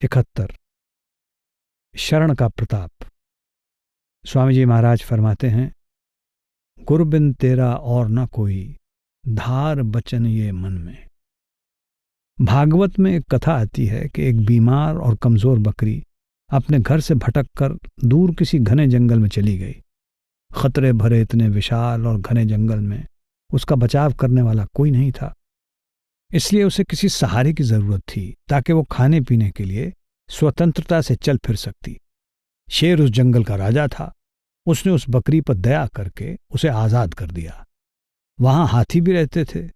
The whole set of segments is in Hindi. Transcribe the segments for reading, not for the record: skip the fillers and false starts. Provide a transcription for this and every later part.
71। शरण का प्रताप। स्वामी जी महाराज फरमाते हैं, गुरु बिन तेरा और न कोई, धार बचन ये मन में। भागवत में एक कथा आती है कि एक बीमार और कमजोर बकरी अपने घर से भटक कर दूर किसी घने जंगल में चली गई। खतरे भरे इतने विशाल और घने जंगल में उसका बचाव करने वाला कोई नहीं था, इसलिए उसे किसी सहारे की जरूरत थी ताकि वो खाने पीने के लिए स्वतंत्रता से चल फिर सकती। शेर उस जंगल का राजा था। उसने उस बकरी पर दया करके उसे आजाद कर दिया। वहां हाथी भी रहते थे।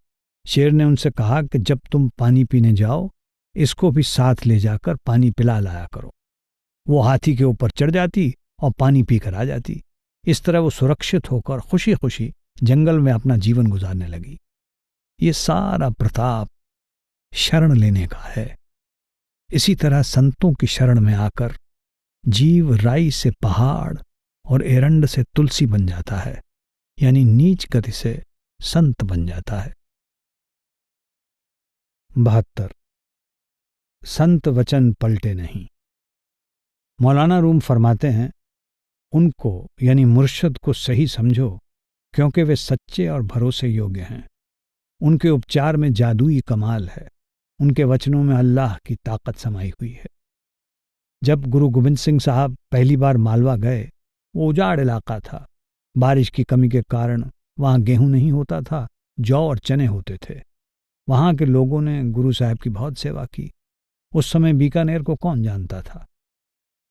शेर ने उनसे कहा कि जब तुम पानी पीने जाओ, इसको भी साथ ले जाकर पानी पिला लाया करो। वो हाथी के ऊपर चढ़ जाती और पानी पीकर आ जाती। इस तरह वो सुरक्षित होकर खुशी खुशी जंगल में अपना जीवन गुजारने लगी। ये सारा प्रताप शरण लेने का है। इसी तरह संतों की शरण में आकर जीव राई से पहाड़ और एरंड से तुलसी बन जाता है, यानी नीच गति से संत बन जाता है। 72। संत वचन पलटे नहीं। मौलाना रूम फरमाते हैं, उनको यानी मुर्शद को सही समझो, क्योंकि वे सच्चे और भरोसे योग्य हैं। उनके उपचार में जादुई कमाल है। उनके वचनों में अल्लाह की ताकत समाई हुई है। जब गुरु गोविंद सिंह साहब पहली बार मालवा गए, वो उजाड़ इलाका था। बारिश की कमी के कारण वहां गेहूं नहीं होता था, जौ और चने होते थे। वहां के लोगों ने गुरु साहब की बहुत सेवा की। उस समय बीकानेर को कौन जानता था।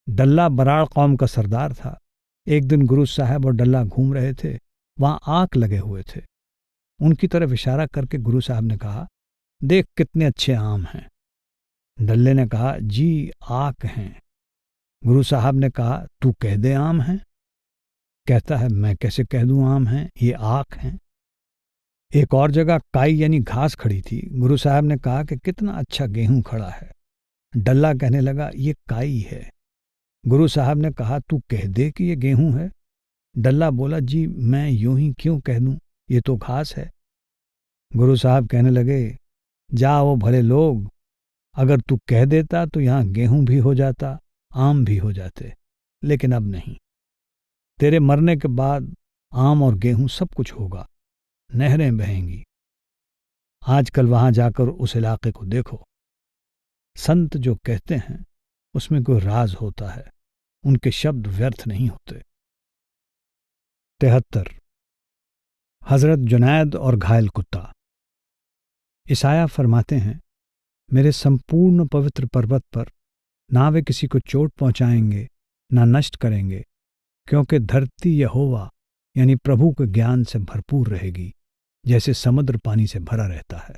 डल्ला बराड़ कौम का सरदार था। एक दिन गुरु साहब और डल्ला घूम रहे थे। वहां आक लगे हुए थे। उनकी तरफ इशारा करके गुरु साहब ने कहा, देख कितने अच्छे आम हैं। डल्ले ने कहा, जी आक हैं। गुरु साहब ने कहा, तू कह दे आम हैं। कहता है, मैं कैसे कह दूं आम हैं, ये आक हैं। एक और जगह काई यानी घास खड़ी थी। गुरु साहब ने कहा कि कितना अच्छा गेहूं खड़ा है। डल्ला कहने लगा, ये काई है। गुरु साहब ने कहा, तू कह दे कि ये गेहूं है। डल्ला बोला, जी मैं यूं ही क्यों कह दूं, ये तो घास है। गुरु साहब कहने लगे, जाओ भले लोग, अगर तू कह देता तो यहां गेहूं भी हो जाता, आम भी हो जाते, लेकिन अब नहीं। तेरे मरने के बाद आम और गेहूं सब कुछ होगा, नहरें बहेंगी। आजकल वहां जाकर उस इलाके को देखो। संत जो कहते हैं उसमें कोई राज होता है, उनके शब्द व्यर्थ नहीं होते। 73। हजरत जुनैद और घायल कुत्ता। ईसाया फरमाते हैं, मेरे संपूर्ण पवित्र पर्वत पर ना वे किसी को चोट पहुंचाएंगे ना नष्ट करेंगे, क्योंकि धरती यहोवा यानी प्रभु के ज्ञान से भरपूर रहेगी, जैसे समुद्र पानी से भरा रहता है।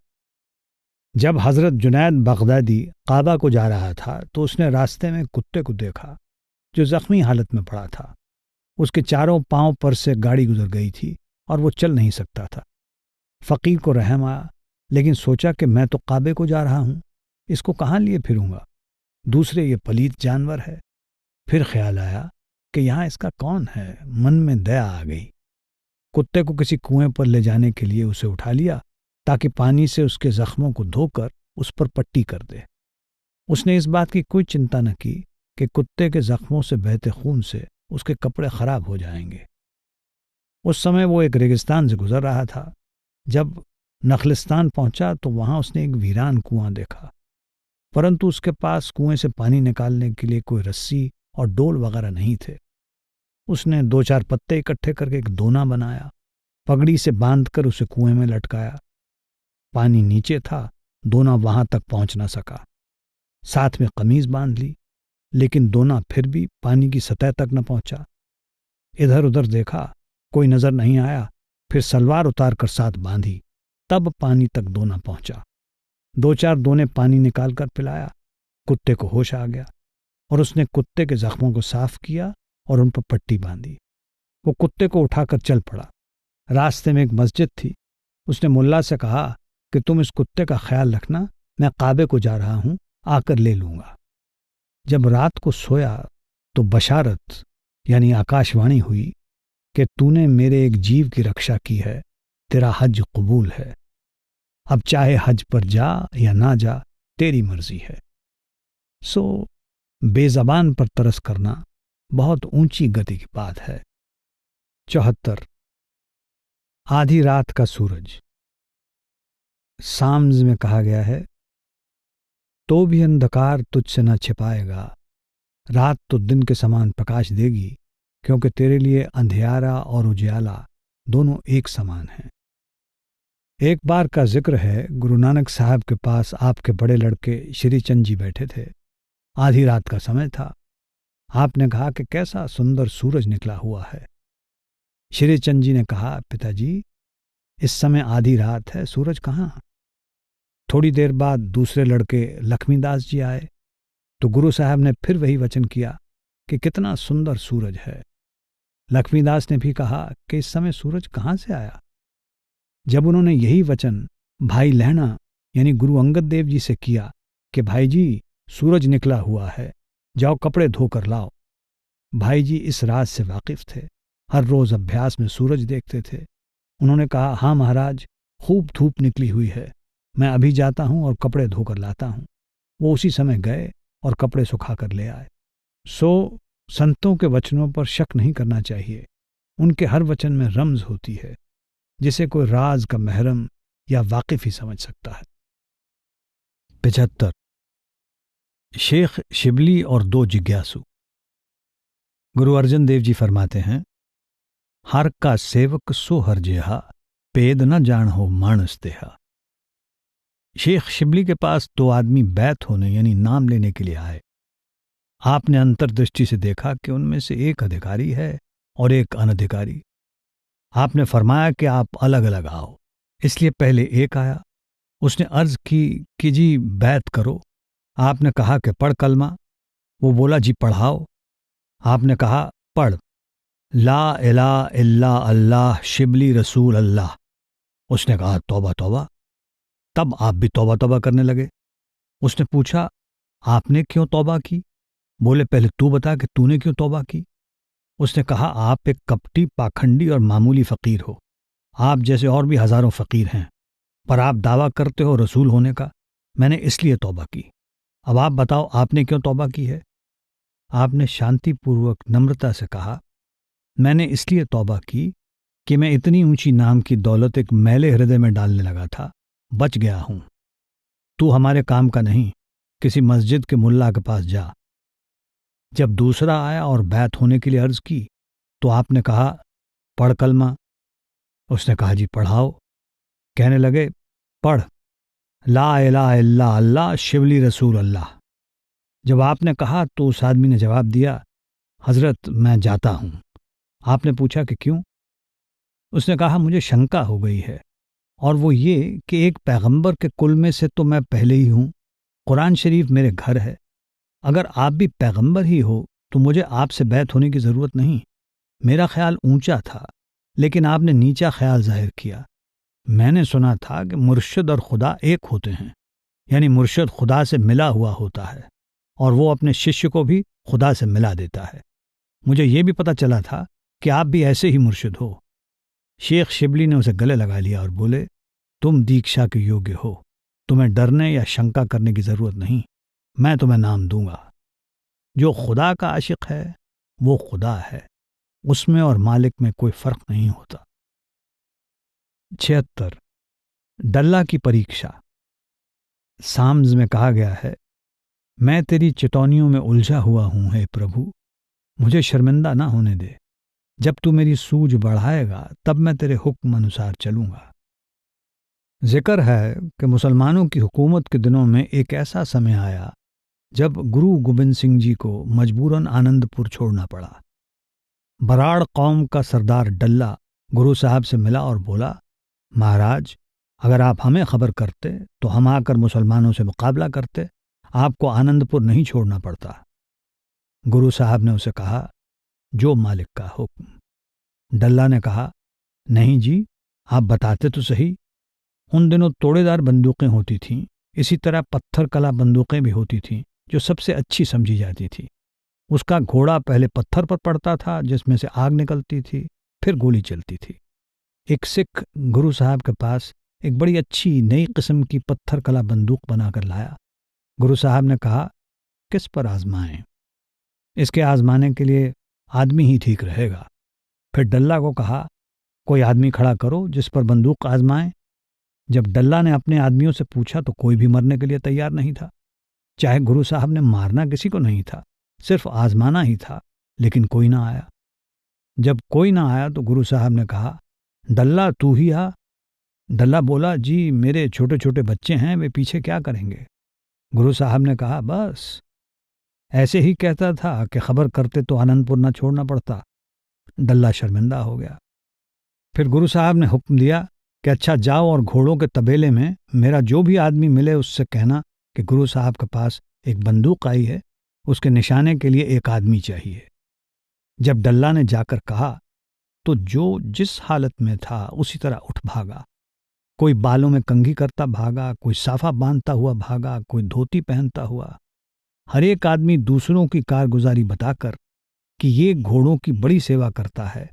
जब हजरत जुनैद बगदादी काबा को जा रहा था तो उसने रास्ते में कुत्ते को देखा जो जख्मी हालत में पड़ा था। उसके चारों पांव पर से गाड़ी गुजर गई थी और वो चल नहीं सकता था। फकीर को रहम आया, लेकिन सोचा कि मैं तो काबे को जा रहा हूं, इसको कहाँ लिए फिरूंगा, दूसरे ये पलीत जानवर है। फिर ख्याल आया कि यहां इसका कौन है। मन में दया आ गई। कुत्ते को किसी कुएं पर ले जाने के लिए उसे उठा लिया ताकि पानी से उसके जख्मों को धोकर उस पर पट्टी कर दे। उसने इस बात की कोई चिंता न की कि कुत्ते के जख्मों से बहते खून से उसके कपड़े खराब हो जाएंगे। उस समय वो एक रेगिस्तान से गुजर रहा था। जब नखलिस्तान पहुंचा तो वहां उसने एक वीरान कुआं देखा, परंतु उसके पास कुएं से पानी निकालने के लिए कोई रस्सी और डोल वगैरह नहीं थे। उसने 2-4 पत्ते इकट्ठे करके एक दोना बनाया, पगड़ी से बांधकर उसे कुएं में लटकाया। पानी नीचे था, दोना वहां तक पहुंच न सका। साथ में कमीज बांध ली, लेकिन दोना फिर भी पानी की सतह तक न पहुंचा। इधर उधर देखा, कोई नजर नहीं आया। फिर सलवार उतार कर साथ बांधी, तब पानी तक दोना पहुंचा। 2-4 दोने पानी निकालकर पिलाया। कुत्ते को होश आ गया और उसने कुत्ते के जख्मों को साफ किया और उन पर पट्टी बांधी। वो कुत्ते को उठाकर चल पड़ा। रास्ते में एक मस्जिद थी। उसने मुल्ला से कहा कि तुम इस कुत्ते का ख्याल रखना, मैं काबे को जा रहा हूं, आकर ले लूंगा। जब रात को सोया तो बशारत यानी आकाशवाणी हुई कि तूने मेरे एक जीव की रक्षा की है, तेरा हज कबूल है। अब चाहे हज पर जा या ना जा, तेरी मर्जी है। सो बेज़बान पर तरस करना बहुत ऊंची गति की बात है। 74। आधी रात का सूरज। साम्स में कहा गया है, तो भी अंधकार तुझसे न छिपाएगा, रात तो दिन के समान प्रकाश देगी, क्योंकि तेरे लिए अंधियारा और उजियाला दोनों एक समान हैं। एक बार का जिक्र है, गुरु नानक साहब के पास आपके बड़े लड़के श्री चंद जी बैठे थे। आधी रात का समय था। आपने कहा कि कैसा सुंदर सूरज निकला हुआ है। श्री चंद जी ने कहा, पिताजी इस समय आधी रात है, सूरज कहाँ? थोड़ी देर बाद दूसरे लड़के लक्ष्मीदास जी आए तो गुरु साहब ने फिर वही वचन किया कि कितना सुंदर सूरज है। लक्ष्मीदास ने भी कहा कि इस समय सूरज कहाँ से आया? जब उन्होंने यही वचन भाई लहणा यानी गुरु अंगद देव जी से किया कि भाई जी सूरज निकला हुआ है, जाओ कपड़े धोकर लाओ। भाई जी इस राज से वाकिफ थे, हर रोज अभ्यास में सूरज देखते थे। उन्होंने कहा, हाँ महाराज, खूब धूप निकली हुई है, मैं अभी जाता हूं और कपड़े धोकर लाता हूं। वो उसी समय गए और कपड़े सुखा कर ले आए। सो संतों के वचनों पर शक नहीं करना चाहिए। उनके हर वचन में रमज होती है, जिसे कोई राज का महरम या वाकिफ ही समझ सकता है। 75। शेख शिबली और दो जिज्ञासु। गुरु अर्जन देव जी फरमाते हैं, हर का सेवक सो हर जेहा, पेद न जान हो मानस देहा। शेख शिबली के पास दो आदमी बैत होने यानी नाम लेने के लिए आए। आपने अंतर्दृष्टि से देखा कि उनमें से एक अधिकारी है और एक अनधिकारी। आपने फरमाया कि आप अलग अलग आओ, इसलिए पहले एक आया। उसने अर्ज की कि जी बैत करो। आपने कहा कि पढ़ कलमा। वो बोला, जी पढ़ाओ। आपने कहा, पढ़ ला इला इल्ला अल्लाह शिबली रसूल अल्लाह। उसने कहा, तौबा तौबा। तब आप भी तौबा तौबा करने लगे। उसने पूछा, आपने क्यों तौबा की? बोले, पहले तू बता कि तूने क्यों तौबा की। उसने कहा, आप एक कपटी, पाखंडी और मामूली फकीर हो। आप जैसे और भी हजारों फकीर हैं, पर आप दावा करते हो रसूल होने का। मैंने इसलिए तौबा की। अब आप बताओ, आपने क्यों तौबा की है? आपने शांतिपूर्वक नम्रता से कहा, मैंने इसलिए तौबा की कि मैं इतनी ऊंची नाम की दौलत एक मैले हृदय में डालने लगा था, बच गया हूं। तू हमारे काम का नहीं, किसी मस्जिद के मुल्ला के पास जा। जब दूसरा आया और बैत होने के लिए अर्ज की तो आपने कहा, पढ़ कलमा। उसने कहा, जी पढ़ाओ। कहने लगे, पढ़ ला इलाहा इल्ला अल्लाह शिवली रसूल अल्लाह। जब आपने कहा तो उस आदमी ने जवाब दिया, हजरत मैं जाता हूं। आपने पूछा कि क्यों? उसने कहा, मुझे शंका हो गई है, और वो ये कि एक पैगंबर के कुल में से तो मैं पहले ही हूं। कुरान शरीफ मेरे घर है। अगर आप भी पैगंबर ही हो तो मुझे आपसे बैत होने की जरूरत नहीं। मेरा ख्याल ऊंचा था, लेकिन आपने नीचा ख्याल जाहिर किया। मैंने सुना था कि मुर्शिद और खुदा एक होते हैं, यानी मुर्शिद खुदा से मिला हुआ होता है और वो अपने शिष्य को भी खुदा से मिला देता है। मुझे ये भी पता चला था कि आप भी ऐसे ही मुर्शिद हो। शेख शिबली ने उसे गले लगा लिया और बोले, तुम दीक्षा के योग्य हो, तुम्हें डरने या शंका करने की जरूरत नहीं। मैं तुम्हें नाम दूंगा। जो खुदा का आशिक है वो खुदा है, उसमें और मालिक में कोई फर्क नहीं होता। 76। डल्ला की परीक्षा। साम्स में कहा गया है, मैं तेरी चितौनियों में उलझा हुआ हूं, हे प्रभु, मुझे शर्मिंदा ना होने दे। जब तू मेरी सूझ बढ़ाएगा तब मैं तेरे हुक्म अनुसार चलूंगा। जिक्र है कि मुसलमानों की हुकूमत के दिनों में एक ऐसा समय आया जब गुरु गोबिंद सिंह जी को मजबूरन आनंदपुर छोड़ना पड़ा। बराड़ कौम का सरदार डल्ला गुरु साहब से मिला और बोला, महाराज, अगर आप हमें खबर करते तो हम आकर मुसलमानों से मुकाबला करते, आपको आनंदपुर नहीं छोड़ना पड़ता। गुरु साहब ने उसे कहा, जो मालिक का हुक्म। डल्ला ने कहा, नहीं जी, आप बताते तो सही। उन दिनों तोड़ेदार बंदूकें होती थीं, इसी तरह पत्थर कला बंदूकें भी होती थीं जो सबसे अच्छी समझी जाती थी। उसका घोड़ा पहले पत्थर पर पड़ता था जिसमें से आग निकलती थी, फिर गोली चलती थी। एक सिख गुरु साहब के पास एक बड़ी अच्छी नई किस्म की पत्थर कला बंदूक बनाकर लाया। गुरु साहब ने कहा, किस पर आजमाएं? इसके आजमाने के लिए आदमी ही ठीक रहेगा। फिर डल्ला को कहा, कोई आदमी खड़ा करो जिस पर बंदूक आजमाएं। जब डल्ला ने अपने आदमियों से पूछा तो कोई भी मरने के लिए तैयार नहीं था। चाहे गुरु साहब ने मारना किसी को नहीं था, सिर्फ आजमाना ही था, लेकिन कोई ना आया। जब कोई ना आया तो गुरु साहब ने कहा, डल्ला तू ही आ। डल्ला बोला, जी मेरे छोटे छोटे बच्चे हैं, वे पीछे क्या करेंगे? गुरु साहब ने कहा, बस ऐसे ही कहता था कि खबर करते तो आनंदपुर न छोड़ना पड़ता। डल्ला शर्मिंदा हो गया। फिर गुरु साहब ने हुक्म दिया कि अच्छा जाओ और घोड़ों के तबेले में मेरा जो भी आदमी मिले उससे कहना कि गुरु साहब के पास एक बंदूक आई है, उसके निशाने के लिए एक आदमी चाहिए। जब डल्ला ने जाकर कहा तो जो जिस हालत में था उसी तरह उठ भागा। कोई बालों में कंघी करता भागा, कोई साफा बांधता हुआ भागा, कोई धोती पहनता हुआ। हर एक आदमी दूसरों की कारगुजारी बताकर कि ये घोड़ों की बड़ी सेवा करता है,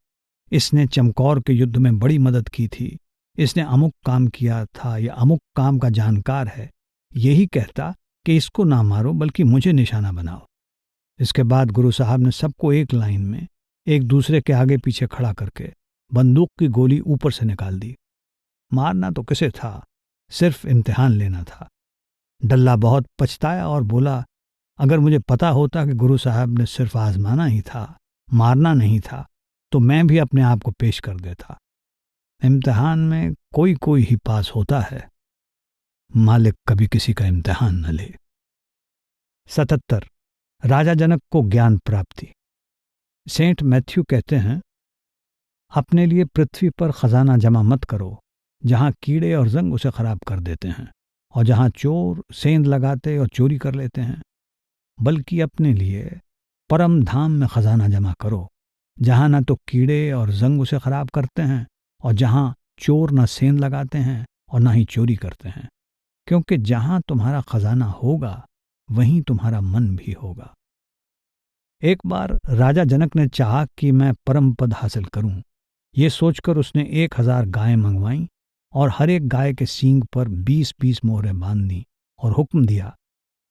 इसने चमकौर के युद्ध में बड़ी मदद की थी, इसने अमुक काम किया था, या अमुक काम का जानकार है, यही कहता कि इसको ना मारो बल्कि मुझे निशाना बनाओ। इसके बाद गुरु साहब ने सबको एक लाइन में एक दूसरे के आगे पीछे खड़ा करके बंदूक की गोली ऊपर से निकाल दी। मारना तो किसे था, सिर्फ इम्तिहान लेना था। डल्ला बहुत पछताया और बोला, अगर मुझे पता होता कि गुरु साहब ने सिर्फ आजमाना ही था, मारना नहीं था, तो मैं भी अपने आप को पेश कर देता। इम्तिहान में कोई कोई ही पास होता है, मालिक कभी किसी का इम्तिहान न ले। 77 राजा जनक को ज्ञान प्राप्ति। सेंट मैथ्यू कहते हैं, अपने लिए पृथ्वी पर खजाना जमा मत करो जहां कीड़े और जंग उसे खराब कर देते हैं और जहां चोर सेंध लगाते और चोरी कर लेते हैं, बल्कि अपने लिए परम धाम में खजाना जमा करो जहां ना तो कीड़े और जंग उसे खराब करते हैं और जहां चोर न सेंध लगाते हैं और ना ही चोरी करते हैं, क्योंकि जहां तुम्हारा खजाना होगा वहीं तुम्हारा मन भी होगा। एक बार राजा जनक ने चाहा कि मैं परम पद हासिल करूं। ये सोचकर उसने 1000 गायें मंगवाईं और हर एक गाय के सींग पर 20-20 मोहरें बांध दी और हुक्म दिया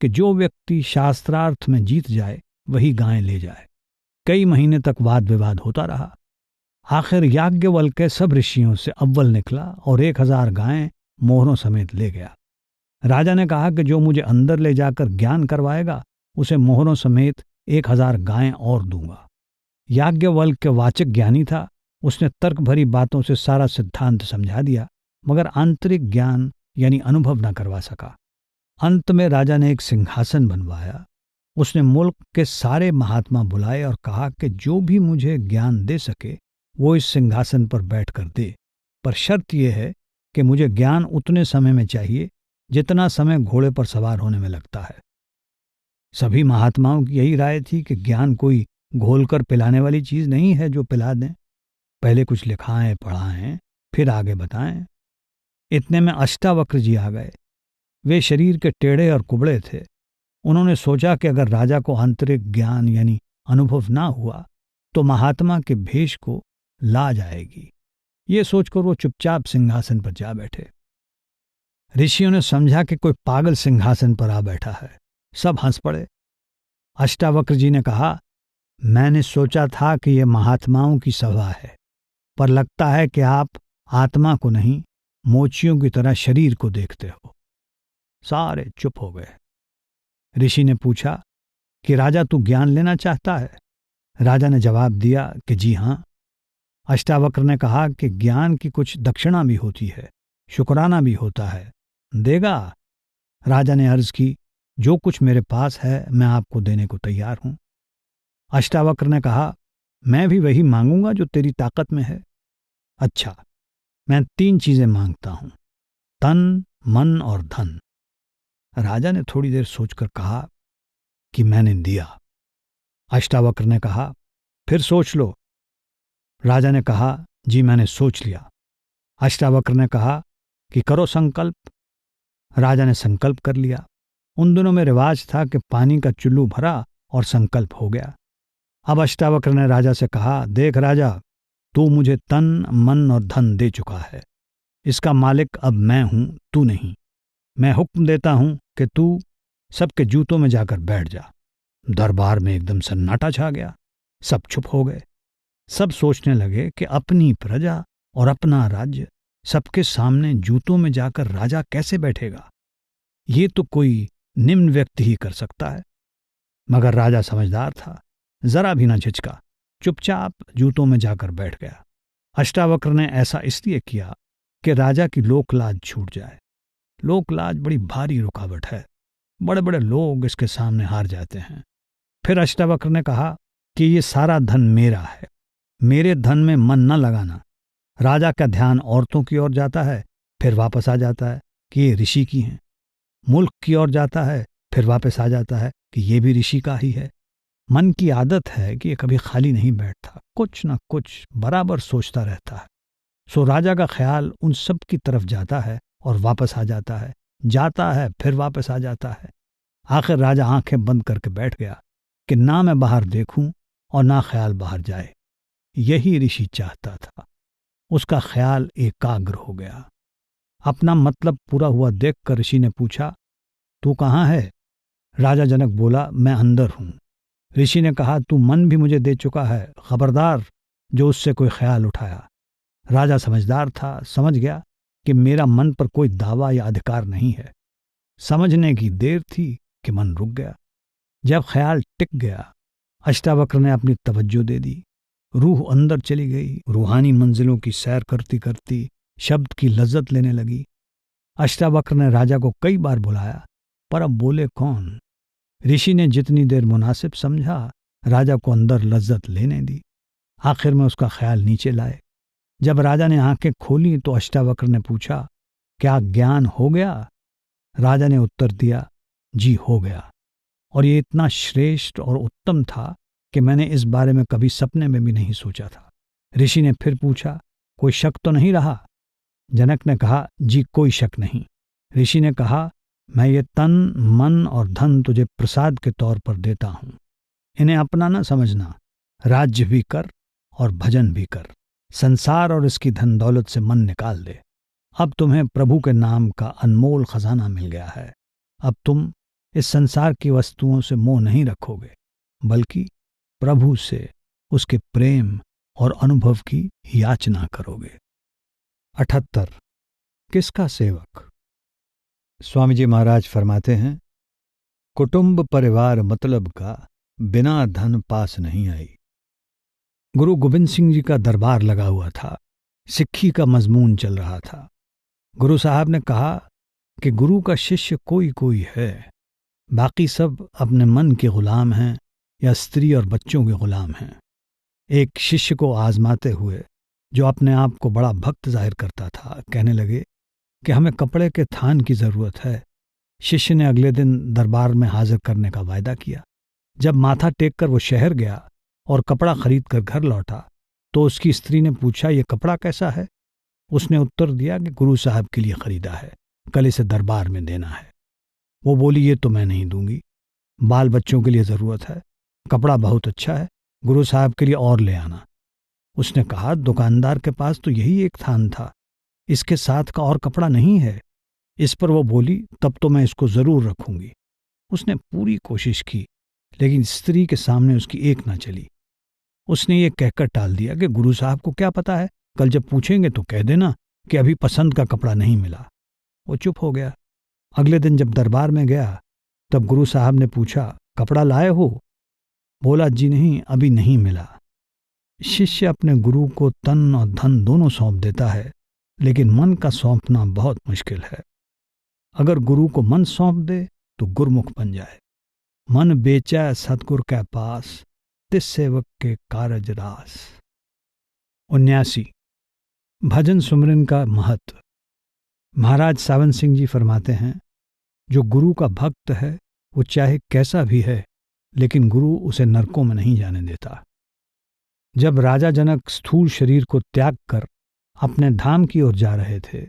कि जो व्यक्ति शास्त्रार्थ में जीत जाए वही गायें ले जाए। कई महीने तक वाद विवाद होता रहा। आखिर याज्ञवल्क्य सब ऋषियों से अव्वल निकला और 1000 गायें मोहरों समेत ले गया। राजा ने कहा कि जो मुझे अंदर ले जाकर ज्ञान करवाएगा उसे मोहरों समेत 1000 गायें और दूंगा। याज्ञवल्क्य वाचक ज्ञानी था, उसने तर्क भरी बातों से सारा सिद्धांत समझा दिया, मगर आंतरिक ज्ञान यानी अनुभव न करवा सका। अंत में राजा ने एक सिंहासन बनवाया। उसने मुल्क के सारे महात्मा बुलाए और कहा कि जो भी मुझे ज्ञान दे सके वो इस सिंहासन पर बैठकर दे, पर शर्त यह है कि मुझे ज्ञान उतने समय में चाहिए जितना समय घोड़े पर सवार होने में लगता है। सभी महात्माओं की यही राय थी कि ज्ञान कोई घोलकर पिलाने वाली चीज नहीं है जो पिला दें, पहले कुछ लिखाएं पढ़ाएं फिर आगे बताएं। इतने में अष्टावक्र जी आ गए। वे शरीर के टेढ़े और कुबड़े थे। उन्होंने सोचा कि अगर राजा को आंतरिक ज्ञान यानी अनुभव ना हुआ तो महात्मा के भेष को ला जाएगी। ये सोचकर वो चुपचाप सिंहासन पर जा बैठे। ऋषियों ने समझा कि कोई पागल सिंहासन पर आ बैठा है। सब हंस पड़े। अष्टावक्र जी ने कहा, मैंने सोचा था कि यह महात्माओं की सभा है, पर लगता है कि आप आत्मा को नहीं मोचियों की तरह शरीर को देखते हो। सारे चुप हो गए। ऋषि ने पूछा कि राजा तू ज्ञान लेना चाहता है? राजा ने जवाब दिया कि जी हां। अष्टावक्र ने कहा कि ज्ञान की कुछ दक्षिणा भी होती है, शुक्राना भी होता है, देगा? राजा ने अर्ज की, जो कुछ मेरे पास है मैं आपको देने को तैयार हूं। अष्टावक्र ने कहा, मैं भी वही मांगूंगा जो तेरी ताकत में है। अच्छा, मैं 3 चीजें मांगता हूं, तन, मन और धन। राजा ने थोड़ी देर सोचकर कहा कि मैंने दिया। अष्टावक्र ने कहा, फिर सोच लो। राजा ने कहा, जी मैंने सोच लिया। अष्टावक्र ने कहा कि करो संकल्प। राजा ने संकल्प कर लिया। उन दिनों में रिवाज था कि पानी का चुल्लू भरा और संकल्प हो गया। अब अष्टावक्र ने राजा से कहा, देख राजा, तू मुझे तन, मन और धन दे चुका है। इसका मालिक अब मैं हूं, तू नहीं। मैं हुक्म देता हूं कि तू सबके जूतों में जाकर बैठ जा। दरबार में एकदम सन्नाटा छा गया। सब चुप हो गए। सब सोचने लगे कि अपनी प्रजा और अपना राज्य सबके सामने जूतों में जाकर राजा कैसे बैठेगा। ये तो कोई निम्न व्यक्ति ही कर सकता है। मगर राजा समझदार था, जरा भी न झिझका, चुपचाप जूतों में जाकर बैठ गया। अष्टावक्र ने ऐसा इसलिए किया कि राजा की लोकलाज छूट जाए। लोकलाज बड़ी भारी रुकावट है। बड़े बड़े लोग इसके सामने हार जाते हैं। फिर अष्टावक्र ने कहा कि ये सारा धन मेरा है, मेरे धन में मन न लगाना। राजा का ध्यान औरतों की ओर जाता है, फिर वापस आ जाता है कि ये ऋषि की हैं। मुल्क की ओर जाता है, फिर वापस आ जाता है कि ये भी ऋषि का ही है। मन की आदत है कि ये कभी खाली नहीं बैठता, कुछ न कुछ बराबर सोचता रहता है। सो राजा का ख्याल उन सब की तरफ जाता है और वापस आ जाता है, जाता है फिर वापस आ जाता है। आखिर राजा आंखें बंद करके बैठ गया कि ना मैं बाहर देखूं और ना ख्याल बाहर जाए। यही ऋषि चाहता था। उसका ख्याल एकाग्र हो गया। अपना मतलब पूरा हुआ देखकर ऋषि ने पूछा, तू कहाँ है? राजा जनक बोला, मैं अंदर हूं। ऋषि ने कहा, तू मन भी मुझे दे चुका है, खबरदार जो उससे कोई ख्याल उठाया। राजा समझदार था, समझ गया कि मेरा मन पर कोई दावा या अधिकार नहीं है। समझने की देर थी कि मन रुक गया। जब ख्याल टिक गया, अष्टावक्र ने अपनी तवज्जो दे दी। रूह अंदर चली गई। रूहानी मंजिलों की सैर करती करती शब्द की लज्जत लेने लगी। अष्टावक्र ने राजा को कई बार बुलाया, पर अब बोले कौन। ऋषि ने जितनी देर मुनासिब समझा राजा को अंदर लज्जत लेने दी। आखिर में उसका ख्याल नीचे लाए। जब राजा ने आंखें खोली तो अष्टावक्र ने पूछा, क्या ज्ञान हो गया? राजा ने उत्तर दिया, जी हो गया, और ये इतना श्रेष्ठ और उत्तम था कि मैंने इस बारे में कभी सपने में भी नहीं सोचा था। ऋषि ने फिर पूछा, कोई शक तो नहीं रहा? जनक ने कहा, जी कोई शक नहीं। ऋषि ने कहा, मैं ये तन मन और धन तुझे प्रसाद के तौर पर देता हूं। इन्हें अपना न समझना। राज्य भी कर और भजन भी कर। संसार और इसकी धन दौलत से मन निकाल दे। अब तुम्हें प्रभु के नाम का अनमोल खजाना मिल गया है। अब तुम इस संसार की वस्तुओं से मोह नहीं रखोगे, बल्कि प्रभु से उसके प्रेम और अनुभव की याचना करोगे। 78 किसका सेवक? स्वामी जी महाराज फरमाते हैं, कुटुंब परिवार मतलब का बिना धन पास नहीं आई। गुरु गोविंद सिंह जी का दरबार लगा हुआ था। सिक्खी का मजमून चल रहा था। गुरु साहब ने कहा कि गुरु का शिष्य कोई कोई है, बाकी सब अपने मन के गुलाम हैं या स्त्री और बच्चों के गुलाम हैं। एक शिष्य को आजमाते हुए, जो अपने आप को बड़ा भक्त जाहिर करता था, कहने लगे कि हमें कपड़े के थान की जरूरत है। शिष्य ने अगले दिन दरबार में हाजिर करने का वायदा किया। जब माथा टेक कर वो शहर गया और कपड़ा खरीद कर घर लौटा तो उसकी स्त्री ने पूछा, ये कपड़ा कैसा है? उसने उत्तर दिया कि गुरु साहब के लिए खरीदा है, कल इसे दरबार में देना है। वो बोली, ये तो मैं नहीं दूंगी, बाल बच्चों के लिए जरूरत है, कपड़ा बहुत अच्छा है, गुरु साहब के लिए और ले आना। उसने कहा, दुकानदार के पास तो यही एक थान था, इसके साथ का और कपड़ा नहीं है। इस पर वो बोली, तब तो मैं इसको जरूर रखूंगी। उसने पूरी कोशिश की, लेकिन स्त्री के सामने उसकी एक ना चली। उसने ये कहकर टाल दिया कि गुरु साहब को क्या पता है, कल जब पूछेंगे तो कह देना कि अभी पसंद का कपड़ा नहीं मिला। वो चुप हो गया। अगले दिन जब दरबार में गया तब गुरु साहब ने पूछा, कपड़ा लाए हो? बोला, जी नहीं, अभी नहीं मिला। शिष्य अपने गुरु को तन और धन दोनों सौंप देता है, लेकिन मन का सौंपना बहुत मुश्किल है। अगर गुरु को मन सौंप दे तो गुरमुख बन जाए। मन बेचा सतगुर के पास, तिस सेवक के कारज रास। 79 भजन सुमरन का महत्व। महाराज सावन सिंह जी फरमाते हैं, जो गुरु का भक्त है वो चाहे कैसा भी है, लेकिन गुरु उसे नरकों में नहीं जाने देता। जब राजा जनक स्थूल शरीर को त्याग कर अपने धाम की ओर जा रहे थे,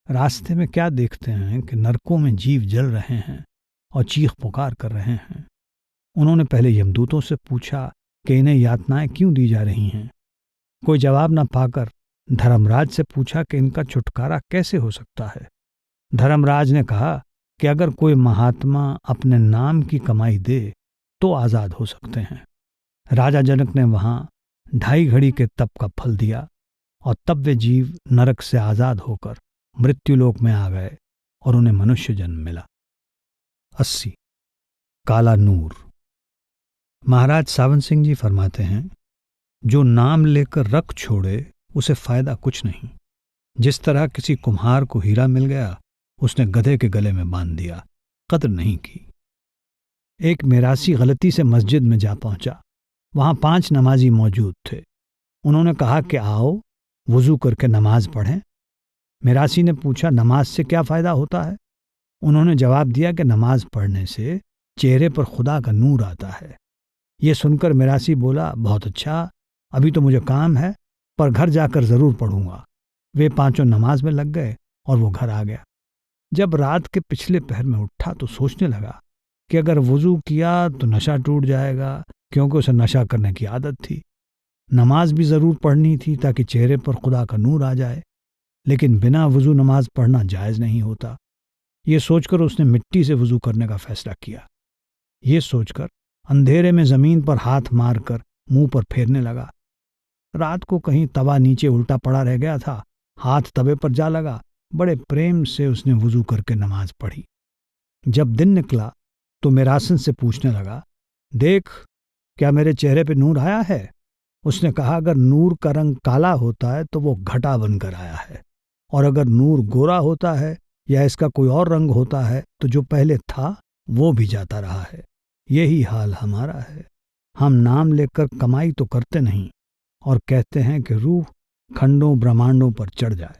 रास्ते में क्या देखते हैं कि नरकों में जीव जल रहे हैं और चीख पुकार कर रहे हैं। उन्होंने पहले यमदूतों से पूछा कि इन्हें यातनाएं क्यों दी जा रही हैं। कोई जवाब न पाकर धर्मराज से पूछा कि इनका छुटकारा कैसे हो सकता है। धर्मराज ने कहा कि अगर कोई महात्मा अपने नाम की कमाई दे तो आज़ाद हो सकते हैं। राजा जनक ने वहां 2.5 घड़ी के तप का फल दिया और तब वे जीव नरक से आज़ाद होकर मृत्युलोक में आ गए और उन्हें मनुष्य जन्म मिला। 80 काला नूर। महाराज सावन सिंह जी फरमाते हैं, जो नाम लेकर रख छोड़े उसे फायदा कुछ नहीं। जिस तरह किसी कुम्हार को हीरा मिल गया, उसने गधे के गले में बांध दिया, कद्र नहीं की। एक मिरासी गलती से मस्जिद में जा पहुंचा। वहां 5 नमाजी मौजूद थे। उन्होंने कहा कि आओ वुजू करके नमाज पढ़ें। मिरासी ने पूछा, नमाज से क्या फायदा होता है? उन्होंने जवाब दिया कि नमाज पढ़ने से चेहरे पर खुदा का नूर आता है। ये सुनकर मिरासी बोला, बहुत अच्छा, अभी तो मुझे काम है, पर घर जाकर जरूर पढ़ूंगा। वे 5 नमाज में लग गए और वो घर आ गया। जब रात के पिछले पहर में उठा तो सोचने लगा कि अगर वुजू किया तो नशा टूट जाएगा, क्योंकि उसे नशा करने की आदत थी। नमाज भी जरूर पढ़नी थी ताकि चेहरे पर खुदा का नूर आ जाए, लेकिन बिना वुजू नमाज पढ़ना जायज नहीं होता। ये सोचकर उसने मिट्टी से वुजू करने का फैसला किया। ये सोचकर अंधेरे में जमीन पर हाथ मारकर मुंह पर फेरने लगा। रात को कहीं तवा नीचे उल्टा पड़ा रह गया था, हाथ तवे पर जा लगा। बड़े प्रेम से उसने वुजू करके नमाज पढ़ी। जब दिन निकला तो मिरासन से पूछने लगा, देख क्या मेरे चेहरे पे नूर आया है? उसने कहा, अगर नूर का रंग काला होता है तो वो घटा बनकर आया है, और अगर नूर गोरा होता है या इसका कोई और रंग होता है तो जो पहले था वो भी जाता रहा है। यही हाल हमारा है। हम नाम लेकर कमाई तो करते नहीं और कहते हैं कि रूह खंडों ब्रह्मांडों पर चढ़ जाए।